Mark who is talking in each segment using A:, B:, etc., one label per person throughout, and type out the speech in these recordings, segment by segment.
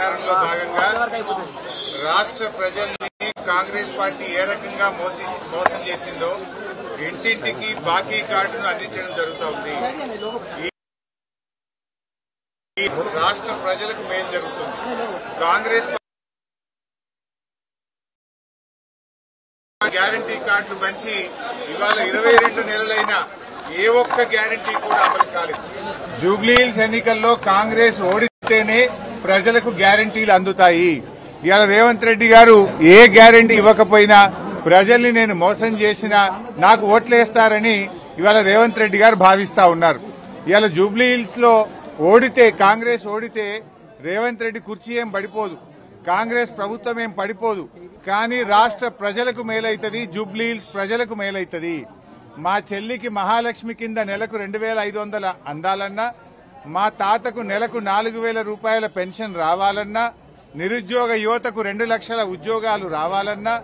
A: ప్రచారంలో భాగంగా రాష్ట్ర ప్రజల్ని కాంగ్రెస్ పార్టీ ఏ రకంగా మోసం చేసిందో ఇంటింటికి బాకీ కార్డును అందించడం జరుగుతోంది. ఈ రాష్ట్ర ప్రజలకు మేలు జరుగుతుంది. కాంగ్రెస్ గ్యారంటీ కార్డులు మంచి ఇవాళ 22 నెలలైనా ఏ ఒక్క గ్యారంటీ కూడా అమలు కాలేదు. జూబ్లీహిల్స్ ఎన్నికల్లో కాంగ్రెస్ ఓడితేనే ప్రజలకు గ్యారంటీలు అందుతాయి. ఇవాళ రేవంత్ రెడ్డి గారు ఏ గ్యారంటీ ఇవ్వకపోయినా ప్రజల్ని నేను మోసం చేసినా నాకు ఓట్లేస్తారని ఇవాళ రేవంత్ రెడ్డి గారు భావిస్తా ఉన్నారు. ఇవాళ జూబ్లీహిల్స్ లో ఓడితే కాంగ్రెస్ ఓడితే రేవంత్ రెడ్డి కుర్చీ ఏం పడిపోదు, కాంగ్రెస్ ప్రభుత్వం ఏం పడిపోదు. కానీ రాష్ట్ర ప్రజలకు మేలైతది, జూబ్లీహిల్స్ ప్రజలకు మేలైతది. మా చెల్లికి మహాలక్ష్మి కింద నెలకు 2500 అందాలన్నా, మా తాతకు నెలకు 4000 రూపాయల పెన్షన్ రావాలన్నా, నిరుద్యోగ యువతకు 2 లక్షల ఉద్యోగాలు రావాలన్నా,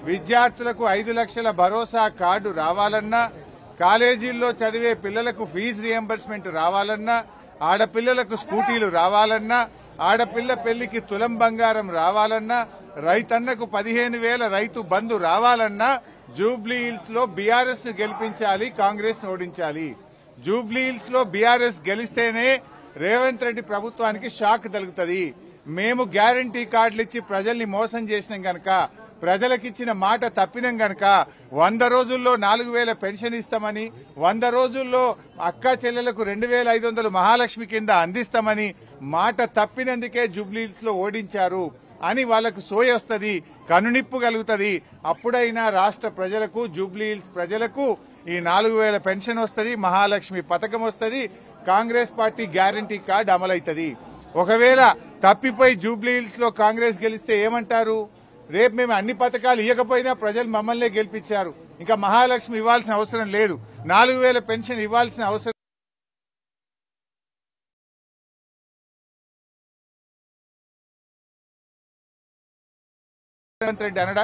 A: విద్యార్థులకు 5 లక్షల భరోసా కార్డు రావాలన్నా, కాలేజీల్లో చదివే పిల్లలకు ఫీజు రియంబర్స్మెంట్ రావాలన్నా, ఆడపిల్లలకు స్కూటీలు రావాలన్నా, ఆడపిల్ల పెళ్లికి తులం బంగారం రావాలన్నా, రైతన్నకు 15,000 రైతు బంధు రావాలన్నా జూబ్లీహిల్స్ లో బీఆర్ఎస్ ను గెలిపించాలి, కాంగ్రెస్ ను ఓడించాలి. జూబ్లీహిల్స్ లో బీఆర్ఎస్ గెలిస్తేనే రేవంత్ రెడ్డి ప్రభుత్వానికి షాక్ తగులుతుంది. మేము గ్యారంటీ కార్డులు ఇచ్చి ప్రజల్ని మోసం చేసినాం గనక, ప్రజలకిచ్చిన మాట తప్పినాం గనక 100 రోజుల్లో 4,000 పెన్షన్ ఇస్తామని, 100 రోజుల్లో అక్కా చెల్లెలకు 2,500 మహాలక్ష్మి కింద అందిస్తామని మాట తప్పినందుకే జూబ్లీహిల్స్ లో ఓడించారు అని వాళ్లకు సోయ వస్తుంది, కనునిప్పు కలుగుతుంది. అప్పుడైనా రాష్ట్ర ప్రజలకు, జూబ్లీహిల్స్ ప్రజలకు ఈ 4,000 పెన్షన్ వస్తుంది, మహాలక్ష్మి పథకం వస్తుంది, కాంగ్రెస్ పార్టీ గ్యారంటీ కార్డు అమలవుతుంది. ఒకవేళ తప్పిపోయి జూబ్లీహిల్స్ లో కాంగ్రెస్ గెలిస్తే ఏమంటారు? రేపు మేము అన్ని పథకాలు ఇవ్వకపోయినా ప్రజలు మమ్మల్నే గెలిపించారు, ఇంకా మహాలక్ష్మి ఇవ్వాల్సిన అవసరం లేదు, 4,000 పెన్షన్ ఇవ్వాల్సిన అవసరం రేవంత్ రెడ్డి అనడా?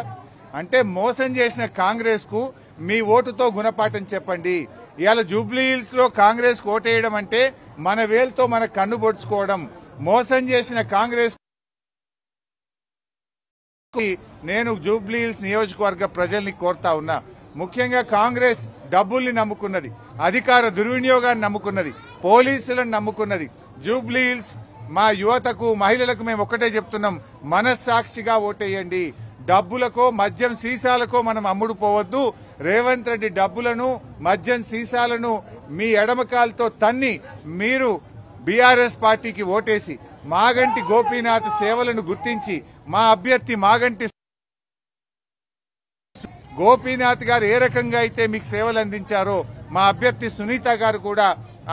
A: అంటే మోసం చేసిన కాంగ్రెస్ కు మీ ఓటుతో గుణపాఠం చెప్పండి. ఇవాళ జూబ్లీహిల్స్ లో కాంగ్రెస్ కు ఓటేయడం అంటే మన వేలుతో మన కన్ను పొడుచుకోవడం. మోసం చేసిన కాంగ్రెస్ నేను జూబ్లీహిల్స్ నియోజకవర్గ ప్రజల్ని కోరుతా ఉన్నా. ముఖ్యంగా కాంగ్రెస్ డబ్బుల్ని నమ్ముకున్నది, అధికార దుర్వినియోగాన్ని నమ్ముకున్నది, పోలీసులను నమ్ముకున్నది. జూబ్లీహిల్స్ మా యువతకు, మహిళలకు మేము ఒక్కటే చెప్తున్నాం, మనస్సాక్షిగా ఓటేయండి. డబ్బులకో మద్యం సీసాలకో మనం అమ్ముడు పోవద్దు. రేవంత్ రెడ్డి డబ్బులను, మద్యం సీసాలను మీ ఎడమకాలతో తన్ని మీరు బీఆర్ఎస్ పార్టీకి ఓటేసి మాగంటి గోపీనాథ్ సేవలను గుర్తించి మా అభ్యర్థి మాగంటి గోపీనాథ్ గారు ఏ రకంగా అయితే మీకు సేవలు అందించారో మా అభ్యర్థి సునీత గారు కూడా,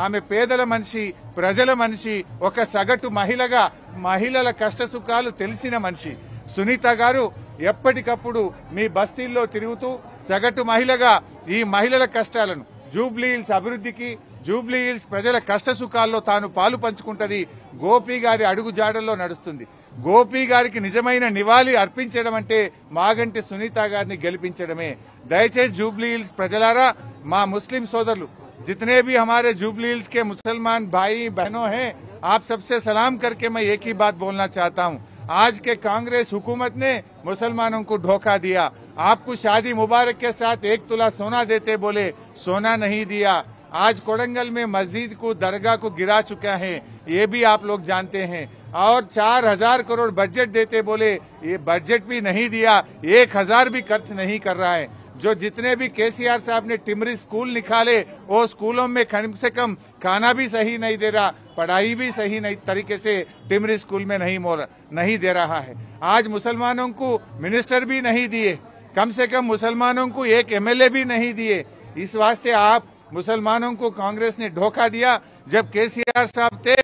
A: ఆమె పేదల మనిషి, ప్రజల మనిషి, ఒక సగటు మహిళగా మహిళల కష్టసుఖాలు తెలిసిన మనిషి. సునీత గారు ఎప్పటికప్పుడు మీ బస్తీల్లో తిరుగుతూ సగటు మహిళగా ఈ మహిళల కష్టాలను, జూబ్లీహిల్స్ అభివృద్ధికి, జూబ్లీహిల్స్ ప్రజల కష్టసుఖాల్లో తాను పాలు పంచుకుంటది. గోపి గారి అడుగు జాడల్లో నడుస్తుంది. గోపి గారికి నిజమైన నివాళి అర్పించడం అంటే మాగంటి సునీత గారిని గెలిపించడమే. దయచేసి జూబ్లీహిల్స్ ప్రజలారా, మా ముస్లిం సోదరులు, जितने भी हमारे जूबलीहिल्स के मुसलमान भाई बहनों हैं, आप सबसे सलाम करके मैं एक ही बात बोलना चाहता हूं. आज के कांग्रेस हुकूमत ने मुसलमानों को धोखा दिया. आपको शादी मुबारक के साथ 1 तोला सोना देते बोले, सोना नहीं दिया. आज कोड़ंगल में मस्जिद को, दरगाह को गिरा चुका है, ये भी आप लोग जानते हैं. और 4,000 करोड़ बजट देते बोले, ये बजट भी नहीं दिया, 1,000 भी खर्च नहीं कर रहा है. जो जितने भी केसीआर साहब ने टिमरी स्कूल निकाले, वो स्कूलों में कम से कम खाना भी सही नहीं दे रहा, पढ़ाई भी सही नहीं तरीके से टिमरी स्कूल में नहीं दे रहा है. आज मुसलमानों को मिनिस्टर भी नहीं दिए, कम से कम मुसलमानों को एक एमएलए भी नहीं दिए. इस वास्ते आप मुसलमानों को कांग्रेस ने धोखा दिया. जब केसीआर साहब थे,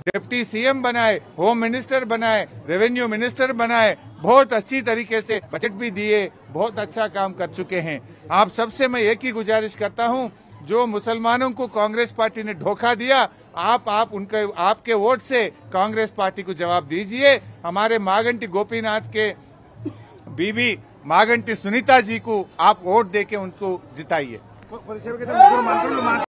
A: डिप्टी सीएम बनाए, होम मिनिस्टर बनाए, रेवेन्यू मिनिस्टर बनाए, बहुत अच्छी तरीके से बजट भी दिए, बहुत अच्छा काम कर चुके हैं. आप सबसे मैं एक ही गुजारिश करता हूं, जो मुसलमानों को कांग्रेस पार्टी ने धोखा दिया, आप उनके आपके वोट से कांग्रेस पार्टी को जवाब दीजिए. हमारे मागंटी गोपीनाथ के बीबी मागंटी सुनीता जी को आप वोट देके उनको जिताइए.